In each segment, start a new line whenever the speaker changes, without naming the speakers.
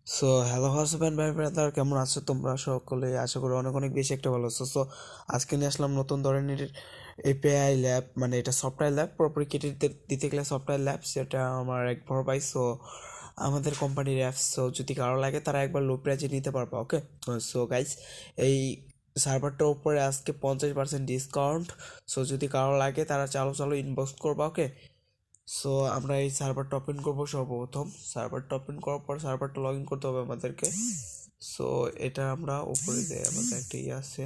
So hello husband ভাই brother, কেমন আছো তোমরা সকলে? আশা করি অনেক অনেক বেশি একটা ভালো আছো। সো আজকে নিয়ে আসলাম নতুন ধরনের এপিআই ল্যাব, মানে এটা সফটওয়্যার ল্যাব। পুরোপুরি কেটে দিতে গেলে সফটওয়্যার ল্যাব, সেটা আমার এক বড় ভাই। সো আমাদের কোম্পানির অ্যাপস, সো যদি কারো লাগে তারা একবার লো প্রাইজে নিতে পারবে। ওকে, সো গাইজ, এই সার্ভারটার উপরে আজকে 50% ডিসকাউন্ট। সো যদি কারো লাগে তারা চালু চালু ইনবক্স করবা। ওকে, সো আমরা এই সার্ভারটা ওপেন করবো। সর্বপ্রথম সার্ভারটা ওপেন করার পর সার্ভারটা লগ ইন করতে হবে আমাদেরকে। সো এটা আমরা উপরে যে আমাদের একটা ইয়ে আছে,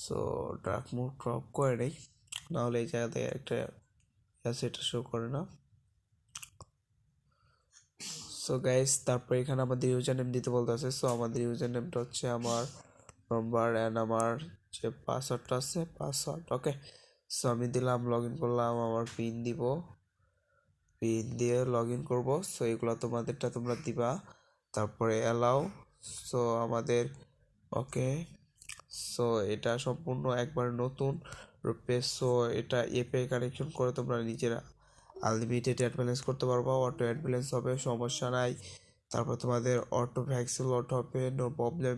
সো ডার্ক মোড ড্রপ করে নেই, নাহলে এই জায়গাতে একটা আছে, এটা শো করে না। সো গাইস, তারপর এখানে আমাদের ইউজার নেম দিতে বলতে আছে। সো আমাদের ইউজার নেমটা হচ্ছে আমার নাম্বার অ্যান্ড আমার যে পাসওয়ার্ডটা আছে পাসওয়ার্ড। ওকে, সো আমি দিলাম, লগ ইন করলাম, আমার পিন দিব, পিন দিয়ে লগ ইন করবো। সো এগুলো তোমাদেরটা তোমরা দিবা, তারপরে অ্যালাউ। সো আমাদের ওকে, সো এটা সম্পূর্ণ একবার নতুন রূপে। সো এটা এপিআই কানেকশন করে তোমরা নিজেরা আনলিমিটেড অ্যাড ব্যালেন্স করতে পারবা। অটো অ্যাড ব্যালেন্স হবে, সমস্যা নাই। তারপর তোমাদের অটো ভ্যাক্সিল অটো হবে, নো প্রবলেম।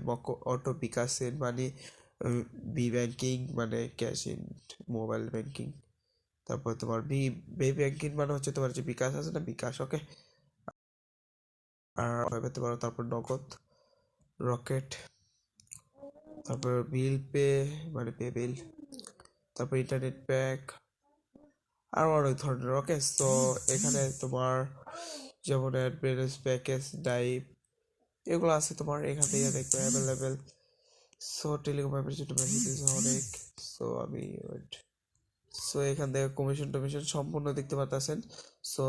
অটো বিকাশ মানে বি ব্যাংকিং, মানে ক্যাশ ইন মোবাইল ব্যাংকিং। তারপর তোমার বি ব্যাংকিং মানে হচ্ছে তোমার যে বিকাশ আছে না, বিকাশ। ওকে, আর পেতে পারো। তারপর নগদ, রকেট, তারপর বিল পে মানে পে বিল, তারপর ইন্টারনেট প্যাক, আরও অনেক ধরনের। ওকে, সো এখানে তোমার যেমন অ্যাডভান্স প্যাকেজ ডাইভ এগুলো আছে তোমার, এখান থেকে দেখবে অ্যাভেলেবেল। সো টেলিকম অ্যাপের জন্য মেসেজ অনেক। সো আমি ওয়েট, সো এখান থেকে কমিশন টমিশন সম্পূর্ণ দেখতে পাচ্ছেন। সো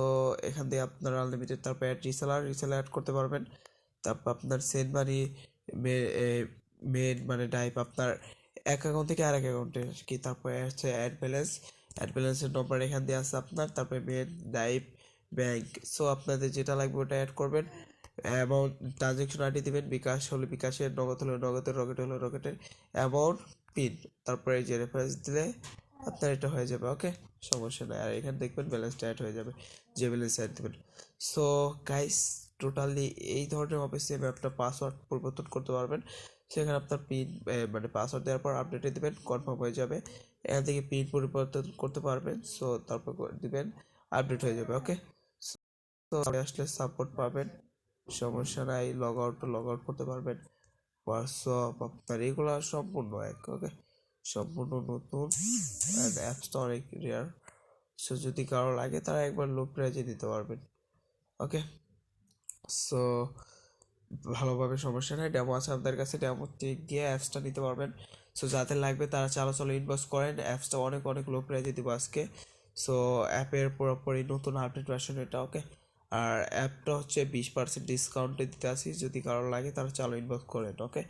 এখান থেকে আপনার আনলিমিটেড, তারপর অ্যাড রিসেলার অ্যাড করতে পারবেন। তারপর আপনার সেন্ড মানি, মেন মানে টাইপ আপনার এক অ্যাকাউন্ট থেকে আর এক অ্যাকাউন্টে কি। তারপরে হচ্ছে অ্যাড ব্যালেন্সের নম্বর এখান দিয়ে আছে আপনার। তারপরে মেন ডাইপ ব্যাংক। সো আপনাদের যেটা লাগবে ওটা অ্যাড করবেন, অ্যামাউন্ট ট্রানজেকশন আইডি দিবেন, বিকাশ হলে বিকাশের, নগদ হলে নগদের, রকেট হলে রকেটের, অ্যামাউন্ট, পিন, তারপরে এই যে রেফারেন্স দিলে আপনার এটা হয়ে যাবে। ওকে, সমস্যা নেই। আর এখানে দেখবেন ব্যালেন্সটা অ্যাড হয়ে যাবে, যে ব্যালেন্স অ্যাড দেবেন। সো গাইস, টোটালি এই ধরনের অফিসে আপনার পাসওয়ার্ড পরিবর্তন করতে পারবেন। সেখানে আপনার পিন মানে পাসওয়ার্ড দেওয়ার পর আপডেটে দেবেন, কনফার্ম হয়ে যাবে। এখান থেকে পিন পরিবর্তন করতে পারবেন। সো তারপর দিবেন, আপডেট হয়ে যাবে। ওকে, তো আসলে সাপোর্ট পাবেন, সমস্যা নাই। লগ আউট করতে পারবেন। হোয়াটসঅ্যাপ আপনার এগুলো সম্পূর্ণ এক। ওকে, সম্পূর্ণ নতুন, অ্যাপসটা অনেক রেয়ার। সো যদি কারো লাগে তারা একবার লো প্রাইজে দিতে পারবেন। ওকে, সো ভালোভাবে, সমস্যা নেই। ডেমো আছে আমাদের কাছে, ডেমো দিয়ে অ্যাপসটা নিতে পারবেন। সো যাদের লাগবে তারা চালো চালো ইনবক্স করেন, অ্যাপসটা অনেক অনেক লো প্রাইজে দিব আজকে। সো অ্যাপের পুরোপুরি নতুন আপডেট ভার্সন এটা। ওকে, আর অ্যাপটা হচ্ছে 20% ডিসকাউন্টে দিতে আসি, যদি কারো লাগে তারা চালো ইনবক্স করেন। ওকে।